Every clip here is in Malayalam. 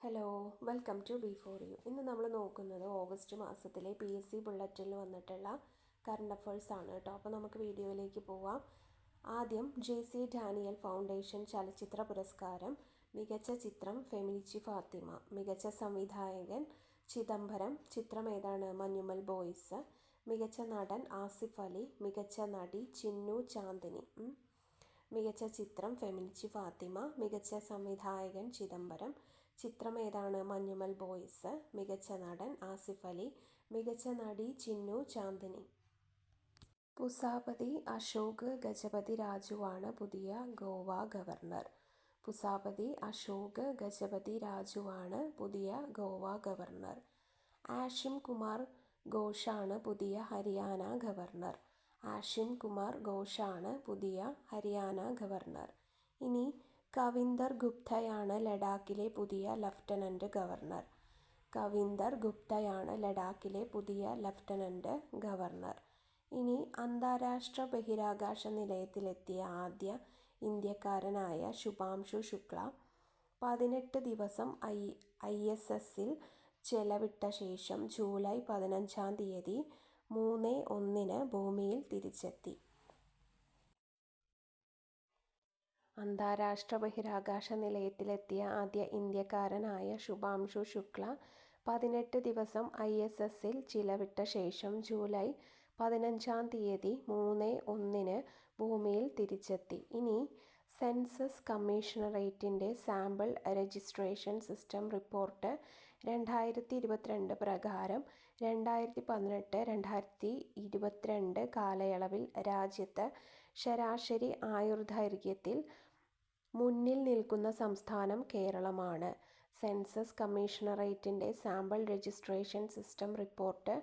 Hello, welcome to B for you. ഇന്ന് നമ്മൾ നോക്കുന്നത് ഓഗസ്റ്റ് മാസത്തിലെ PSC ബുള്ളറ്റിനിൽ വന്നിട്ടുള്ള കറണ്ട് അഫയേഴ്സ് ആണ് കേട്ടോ. അപ്പോൾ നമുക്ക് വീഡിയോയിലേക്ക് പോവാം. ആദ്യം JC ഡാനിയൽ ഫൗണ്ടേഷൻ ചലച്ചിത്ര പുരസ്കാരം. മികച്ച ചിത്രം ഫെമിനിച്ചി ഫാത്തിമ. മികച്ച സംവിധായകൻ ചിദംബരം. ചിത്രം ഏതാണ്? മഞ്ഞുമൽ ബോയ്സ്. മികച്ച നടൻ ആസിഫ് അലി. മികച്ച നടി ചിന്നു ചാന്ദിനി. മികച്ച ചിത്രം ഫെമിനിച്ചി ഫാത്തിമ. മികച്ച സംവിധായകൻ ചിദംബരം. ചിത്രം ഏതാണ്? മഞ്ഞുമൽ ബോയ്സ്. മികച്ച നടൻ ആസിഫ് അലി. മികച്ച നടി ചിന്നു ചാന്ദിനി. പുസാപതി അശോക് ഗജപതി രാജുവാണ് പുതിയ ഗോവ ഗവർണർ. പുസാപതി അശോക് ഗജപതി രാജുവാണ് പുതിയ ഗോവ ഗവർണർ. ആഷിം കുമാർ ഘോഷാണ് പുതിയ ഹരിയാന ഗവർണർ. ആഷിം കുമാർ ഘോഷാണ് പുതിയ ഹരിയാന ഗവർണർ. ഇനി കവിന്ദർ ഗുപ്തയാണ് ലഡാക്കിലെ പുതിയ ലഫ്റ്റനന്റ് ഗവർണർ. കവിന്ദർ ഗുപ്തയാണ് ലഡാക്കിലെ പുതിയ ലഫ്റ്റനന്റ് ഗവർണർ. ഇനി അന്താരാഷ്ട്ര ബഹിരാകാശ നിലയത്തിലെത്തിയ ആദ്യ ഇന്ത്യക്കാരനായ ശുഭാംശു ശുക്ല 18 ദിവസം ISSൽ ചെലവിട്ട ശേഷം ജൂലൈ 15-ാം തീയതി 3:01 ഭൂമിയിൽ തിരിച്ചെത്തി. അന്താരാഷ്ട്ര ബഹിരാകാശ നിലയത്തിലെത്തിയ ആദ്യ ഇന്ത്യക്കാരനായ ശുഭാംശു ശുക്ല 18 ദിവസം ISSൽ ചിലവിട്ട ശേഷം ജൂലൈ 15-ാം തീയതി 3:01 ഭൂമിയിൽ തിരിച്ചെത്തി. ഇനി സെൻസസ് കമ്മീഷണറേറ്റിൻ്റെ സാമ്പിൾ രജിസ്ട്രേഷൻ സിസ്റ്റം റിപ്പോർട്ട് 2022 പ്രകാരം 2018-2022 കാലയളവിൽ രാജ്യത്ത് ശരാശരി ആയുർദൈർഘ്യത്തിൽ മുന്നിൽ നിൽക്കുന്ന സംസ്ഥാനം കേരളമാണ്. സെൻസസ് കമ്മീഷണറേറ്റിൻ്റെ സാമ്പിൾ രജിസ്ട്രേഷൻ സിസ്റ്റം റിപ്പോർട്ട്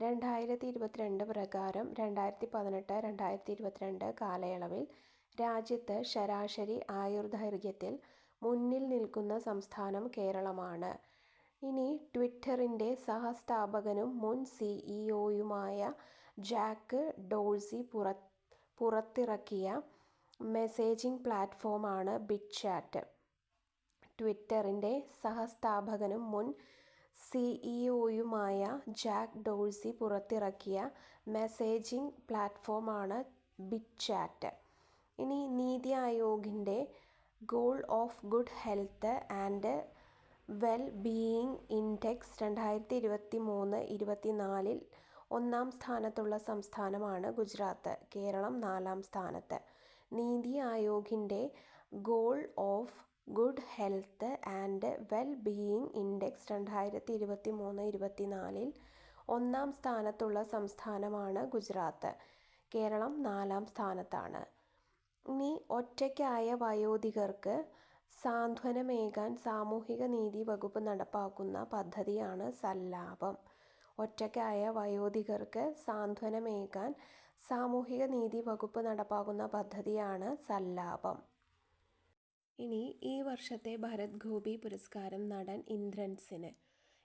2022 പ്രകാരം 2018-2022 കാലയളവിൽ രാജ്യത്ത് ശരാശരി ആയുർദൈർഘ്യത്തിൽ മുന്നിൽ നിൽക്കുന്ന സംസ്ഥാനം കേരളമാണ്. ഇനി ട്വിറ്ററിൻ്റെ സഹസ്ഥാപകനും മുൻ CEO-യുമായ ജാക്ക് ഡോഴ്സി പുറത്തിറക്കിയ മെസ്സേജിംഗ് പ്ലാറ്റ്ഫോമാണ് ബിറ്റ്ചാറ്റ്. ട്വിറ്ററിൻ്റെ സഹസ്ഥാപകനും മുൻ CEO-യുമായ ജാക്ക് ഡോഴ്സി പുറത്തിറക്കിയ മെസ്സേജിംഗ് പ്ലാറ്റ്ഫോമാണ് ബിറ്റ്ചാറ്റ്. ഇനി നീതി ആയോഗിൻ്റെ goal of good health and well being index 2023-24 ഒന്നാം സ്ഥാനത്തുള്ള സംസ്ഥാനമാണ് ഗുജറാത്ത്. കേരളം 4-ാം സ്ഥാനത്ത്. നീതി ആയോഗിൻ്റെ goal of good health and well being index 2023-24 ഒന്നാം സ്ഥാനത്തുള്ള സംസ്ഥാനമാണ് ഗുജറാത്ത്. കേരളം 4-ാം സ്ഥാനത്താണ്. ഇനി ഒറ്റയ്ക്കായ വയോധികർക്ക് സാന്ത്വനമേകാൻ സാമൂഹിക നീതി വകുപ്പ് നടപ്പാക്കുന്ന പദ്ധതിയാണ് സല്ലാപം. ഒറ്റയ്ക്കായ വയോധികർക്ക് സാന്ത്വനമേകാൻ സാമൂഹിക നീതി വകുപ്പ് നടപ്പാക്കുന്ന പദ്ധതിയാണ് സല്ലാപം. ഇനി ഈ വർഷത്തെ ഭരത് ഗോപി പുരസ്കാരം നടൻ ഇന്ദ്രൻസിന്.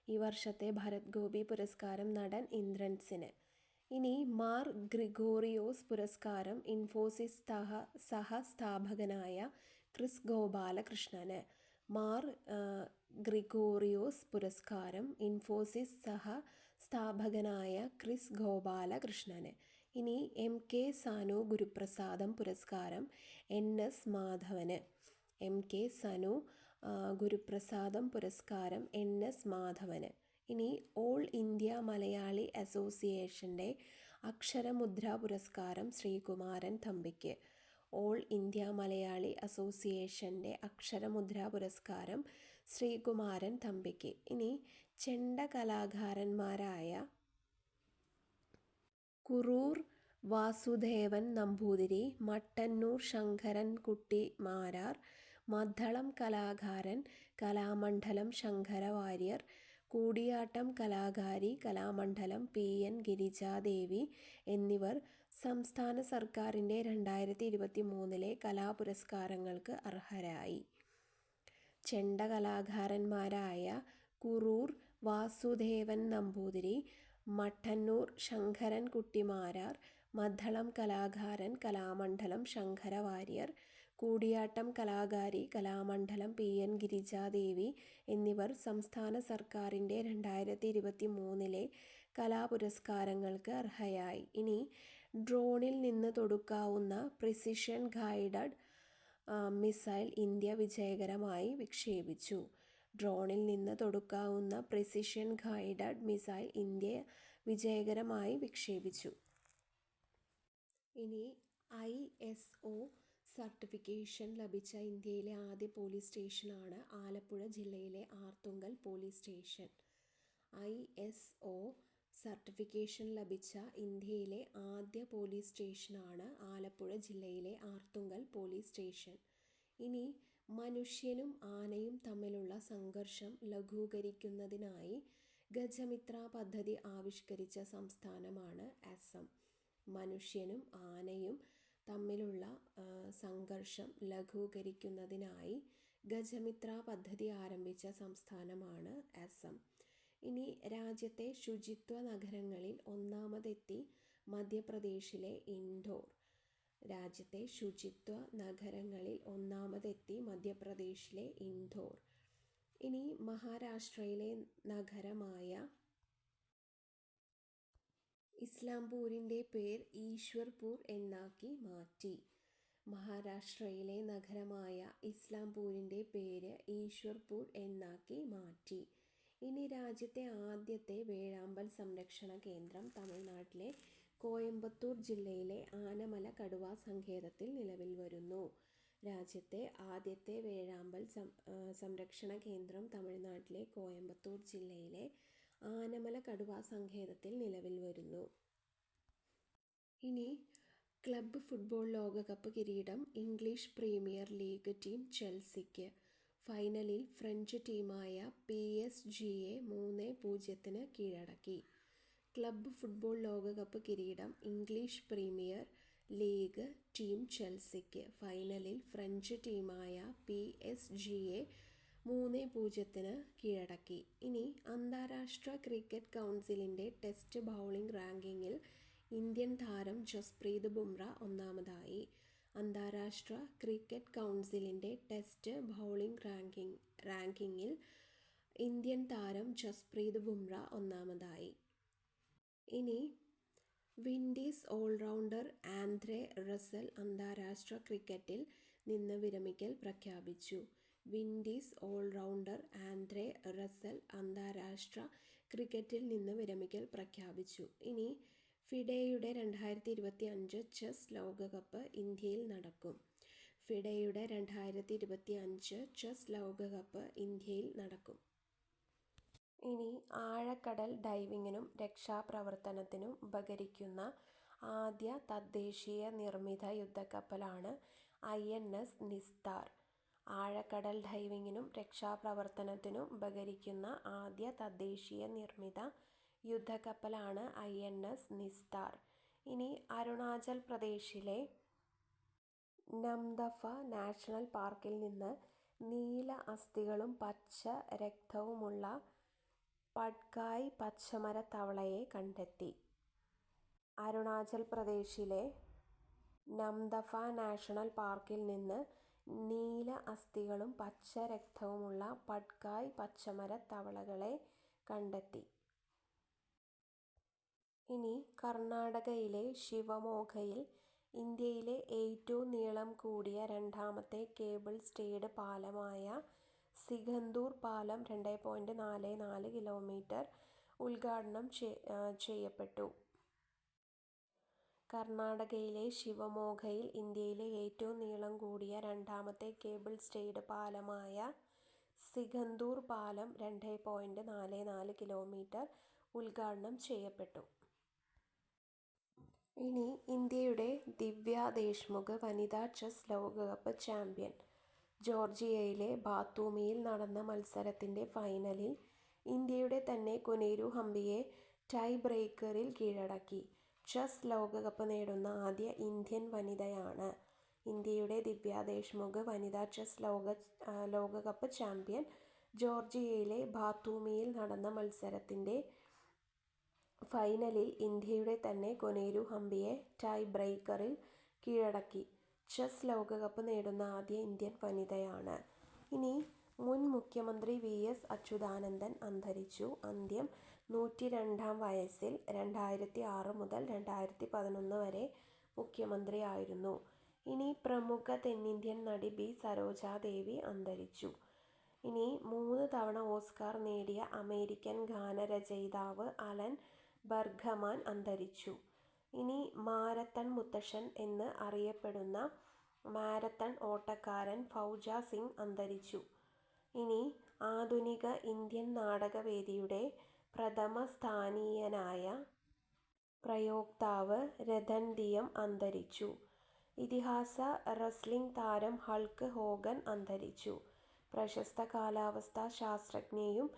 ഈ വർഷത്തെ ഭരത് ഗോപി പുരസ്കാരം നടൻ ഇന്ദ്രൻസിന്. ഇനി മാർ ഗ്രിഗോറിയോസ് പുരസ്കാരം ഇൻഫോസിസ് സഹസ്ഥാപകനായ ക്രിസ് ഗോപാലകൃഷ്ണന്. മാർ ഗ്രിഗോറിയോസ് പുരസ്കാരം ഇൻഫോസിസ് സഹസ്ഥാപകനായ ക്രിസ് ഗോപാലകൃഷ്ണന്. ഇനി MK സാനു ഗുരുപ്രസാദം പുരസ്കാരം NS മാധവന്. MK സാനു ഗുരുപ്രസാദം പുരസ്കാരം NS മാധവന്. ഇനി ഓൾ ഇന്ത്യ മലയാളി അസോസിയേഷൻ്റെ അക്ഷരമുദ്ര പുരസ്കാരം ശ്രീകുമാരൻ തമ്പിക്ക്. ഓൾ ഇന്ത്യ മലയാളി അസോസിയേഷൻ്റെ അക്ഷരമുദ്ര പുരസ്കാരം ശ്രീകുമാരൻ തമ്പിക്ക്. ഇനി ചെണ്ട കലാകാരന്മാരായ കുറൂർ വാസുദേവൻ നമ്പൂതിരി, മട്ടന്നൂർ ശങ്കരൻകുട്ടി മാരാർ, മദ്ദളം കലാകാരൻ കലാമണ്ഡലം ശങ്കരവാര്യർ, കൂടിയാട്ടം കലാകാരി കലാമണ്ഡലം PN ഗിരിജാദേവി എന്നിവർ സംസ്ഥാന സർക്കാരിൻ്റെ 2023 കലാപുരസ്കാരങ്ങൾക്ക് അർഹരായി. ചെണ്ട കലാകാരന്മാരായ കുറൂർ വാസുദേവൻ നമ്പൂതിരി, മട്ടന്നൂർ ശങ്കരൻകുട്ടി മാരാർ, മദ്ദളം കലാകാരൻ കലാമണ്ഡലം ശങ്കരവാര്യർ, കൂടിയാട്ടം കലാകാരി കലാമണ്ഡലം PN ഗിരിജാദേവി എന്നിവർ സംസ്ഥാന സർക്കാരിൻ്റെ 2023 കലാപുരസ്കാരങ്ങൾക്ക് അർഹയായി. ഇനി ഡ്രോണിൽ നിന്ന് തൊടുക്കാവുന്ന പ്രിസിഷൻ ഗൈഡഡ് മിസൈൽ ഇന്ത്യ വിജയകരമായി വിക്ഷേപിച്ചു. ഡ്രോണിൽ നിന്ന് തൊടുക്കാവുന്ന പ്രിസിഷൻ ഗൈഡഡ് മിസൈൽ ഇന്ത്യ വിജയകരമായി വിക്ഷേപിച്ചു. ഇനി ISO സർട്ടിഫിക്കേഷൻ ലഭിച്ച ഇന്ത്യയിലെ ആദ്യ പോലീസ് സ്റ്റേഷനാണ് ആലപ്പുഴ ജില്ലയിലെ Arthunkal police station. ISO certification ലഭിച്ച ഇന്ത്യയിലെ ആദ്യ പോലീസ് സ്റ്റേഷനാണ് ആലപ്പുഴ ജില്ലയിലെ ആർത്തുങ്കൽ പോലീസ് സ്റ്റേഷൻ. ഇനി മനുഷ്യനും ആനയും തമ്മിലുള്ള സംഘർഷം ലഘൂകരിക്കുന്നതിനായി ഗജമിത്ര പദ്ധതി ആവിഷ്കരിച്ച സംസ്ഥാനമാണ് അസം. മനുഷ്യനും ആനയും തമ്മിലുള്ള സംഘർഷം ലഘൂകരിക്കുന്നതിനായി ഗജമിത്ര പദ്ധതി ആരംഭിച്ച സംസ്ഥാനമാണ് അസം. ഇനി രാജ്യത്തെ ശുചിത്വ നഗരങ്ങളിൽ ഒന്നാമതെത്തി മധ്യപ്രദേശിലെ ഇൻഡോർ. രാജ്യത്തെ ശുചിത്വ നഗരങ്ങളിൽ ഒന്നാമതെത്തി മധ്യപ്രദേശിലെ ഇൻഡോർ. ഇനി മഹാരാഷ്ട്രയിലെ നഗരമായ ഇസ്ലാംപൂരിൻ്റെ പേർ ഈശ്വർപൂർ എന്നാക്കി മാറ്റി. മഹാരാഷ്ട്രയിലെ നഗരമായ ഇസ്ലാംപൂരിൻ്റെ പേര് ഈശ്വർപൂർ എന്നാക്കി മാറ്റി. ഇനി രാജ്യത്തെ ആദ്യത്തെ വേഴാമ്പൽ സംരക്ഷണ കേന്ദ്രം തമിഴ്നാട്ടിലെ കോയമ്പത്തൂർ ജില്ലയിലെ ആനമല കടുവാ സങ്കേതത്തിൽ നിലവിൽ വരുന്നു. രാജ്യത്തെ ആദ്യത്തെ വേഴാമ്പൽ സംരക്ഷണ കേന്ദ്രം തമിഴ്നാട്ടിലെ കോയമ്പത്തൂർ ജില്ലയിലെ ആനമല കടുവാ സങ്കേതത്തിൽ നിലവിൽ വരുന്നു. ഇനി ക്ലബ്ബ് ഫുട്ബോൾ ലോകകപ്പ് കിരീടം ഇംഗ്ലീഷ് പ്രീമിയർ ലീഗ് ടീം ചെൽസിക്ക്. ഫൈനലിൽ ഫ്രഞ്ച് ടീമായ PSG-യെ 3-0 കീഴടക്കി. ക്ലബ്ബ് ഫുട്ബോൾ ലോകകപ്പ് കിരീടം ഇംഗ്ലീഷ് പ്രീമിയർ ലീഗ് ടീം ചെൽസിക്ക്. ഫൈനലിൽ ഫ്രഞ്ച് ടീമായ PSG-യെ 3-0 കീഴടക്കി. ഇനി അന്താരാഷ്ട്ര ക്രിക്കറ്റ് കൗൺസിലിൻ്റെ ടെസ്റ്റ് ബൗളിംഗ് റാങ്കിങ്ങിൽ ഇന്ത്യൻ താരം ജസ്പ്രീത് ബുംറ ഒന്നാമതായി. അന്താരാഷ്ട്ര ക്രിക്കറ്റ് കൗൺസിലിൻ്റെ ടെസ്റ്റ് ബൗളിംഗ് റാങ്കിങ്ങിൽ ഇന്ത്യൻ താരം ജസ്പ്രീത് ബുംറ ഒന്നാമതായി. ഇനി വിൻഡീസ് ഓൾറൗണ്ടർ ആന്ദ്രെ റസൽ അന്താരാഷ്ട്ര ക്രിക്കറ്റിൽ നിന്ന് വിരമിക്കൽ പ്രഖ്യാപിച്ചു. വിൻഡീസ് ഓൾറൗണ്ടർ ആന്ദ്രെ റസൽ അന്താരാഷ്ട്ര ക്രിക്കറ്റിൽ നിന്ന് വിരമിക്കൽ പ്രഖ്യാപിച്ചു. ഇനി ഫിഡെയുടെ 2025 ചെസ് ലോകകപ്പ് ഇന്ത്യയിൽ നടക്കും. ഫിഡെയുടെ 2025 ചെസ് ലോകകപ്പ് ഇന്ത്യയിൽ നടക്കും. ഇനി ആഴക്കടൽ ഡൈവിങ്ങിനും രക്ഷാപ്രവർത്തനത്തിനും ഉപകരിക്കുന്ന ആദ്യ തദ്ദേശീയ നിർമ്മിത യുദ്ധക്കപ്പലാണ് INS നിസ്താർ. ആഴക്കടൽ ഡൈവിങ്ങിനും രക്ഷാപ്രവർത്തനത്തിനും ഉപകരിക്കുന്ന ആദ്യ തദ്ദേശീയ നിർമ്മിത യുദ്ധക്കപ്പലാണ് INS നിസ്താർ. ഇനി അരുണാചൽ പ്രദേശിലെ നംദഫ നാഷണൽ പാർക്കിൽ നിന്ന് നീല അസ്ഥികളും പച്ച രക്തവുമുള്ള പട്കായ് പച്ചമരത്തവളയെ കണ്ടെത്തി. അരുണാചൽ പ്രദേശിലെ നംദഫ നാഷണൽ പാർക്കിൽ നിന്ന് നീല അസ്ഥികളും പച്ച രക്തവുമുള്ള പട്കായ് പച്ചമരത്തവളകളെ കണ്ടെത്തി. ഇനി കർണാടകയിലെ ശിവമോഗയിൽ ഇന്ത്യയിലെ ഏറ്റവും നീളം കൂടിയ രണ്ടാമത്തെ കേബിൾ സ്റ്റേഡ് പാലമായ സിഗന്ദൂർ പാലം 2.44 കിലോമീറ്റർ ഉദ്ഘാടനം ചെയ്യപ്പെട്ടു. കർണാടകയിലെ ശിവമോഗയിൽ ഇന്ത്യയിലെ ഏറ്റവും നീളം കൂടിയ രണ്ടാമത്തെ കേബിൾ സ്റ്റേഡ് പാലമായ സിഗന്ദൂർ പാലം 2.44 കിലോമീറ്റർ ഉദ്ഘാടനം ചെയ്യപ്പെട്ടു. ഇനി ഇന്ത്യയുടെ ദിവ്യ ദേശ്മുഖ് വനിതാ ചെസ് ലോകകപ്പ് ചാമ്പ്യൻ. ജോർജിയയിലെ ബാത്തൂമിയിൽ നടന്ന മത്സരത്തിൻ്റെ ഫൈനലിൽ ഇന്ത്യയുടെ തന്നെ കൊനേരു ഹംപിയെ ടൈ ബ്രേക്കറിൽ കീഴടക്കി. ചെസ് ലോകകപ്പ് നേടുന്ന ആദ്യ ഇന്ത്യൻ വനിതയാണ്. ഇന്ത്യയുടെ ദിവ്യ ദേശ്മുഖ് വനിതാ ചെസ് ലോകകപ്പ് ചാമ്പ്യൻ. ജോർജിയയിലെ ബാത്തൂമിയിൽ നടന്ന മത്സരത്തിൻ്റെ ഫൈനലിൽ ഇന്ത്യയുടെ തന്നെ കൊനേരു ഹംപിയെ ടൈ ബ്രേക്കറിൽ കീഴടക്കി. ചെസ് ലോകകപ്പ് നേടുന്ന ആദ്യ ഇന്ത്യൻ വനിതയാണ്. ഇനി മുൻ മുഖ്യമന്ത്രി VS അച്യുതാനന്ദൻ അന്തരിച്ചു. അന്ത്യം 102-ാം വയസ്സിൽ. 2006 മുതൽ 2011 വരെ മുഖ്യമന്ത്രിയായിരുന്നു. ഇനി പ്രമുഖ തെന്നിന്ത്യൻ നടി B. സരോജാദേവി അന്തരിച്ചു. ഇനി 3 തവണ ഓസ്കാർ നേടിയ അമേരിക്കൻ ഗാനരചയിതാവ് അലൻ ബർഗ്മാൻ അന്തരിച്ചു. ഇനി മാരത്തൺ മുത്തശ്ശൻ എന്ന് അറിയപ്പെടുന്ന മാരത്തൺ ഓട്ടക്കാരൻ ഫൗജ സിംഗ് അന്തരിച്ചു. ഇനി ആധുനിക ഇന്ത്യൻ നാടകവേദിയുടെ പ്രഥമ സ്ഥാനീയനായ പ്രയോക്താവ് രതൻ ദിയം അന്തരിച്ചു. ഇതിഹാസ റെസ്ലിംഗ് താരം ഹൾക്ക് ഹോഗൻ അന്തരിച്ചു. പ്രശസ്ത കാലാവസ്ഥാ ശാസ്ത്രജ്ഞയും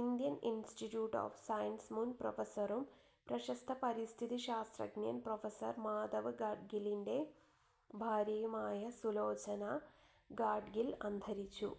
ഇന്ത്യൻ ഇൻസ്റ്റിറ്റ്യൂട്ട് ഓഫ് സയൻസ് മുൻ പ്രൊഫസറും പ്രശസ്ത പരിസ്ഥിതി ശാസ്ത്രജ്ഞൻ പ്രൊഫസർ മാധവ് ഗാഡ്ഗിലിൻ്റെ ഭാര്യയുമായ സുലോചന ഗാഡ്ഗിൽ അന്തരിച്ചു.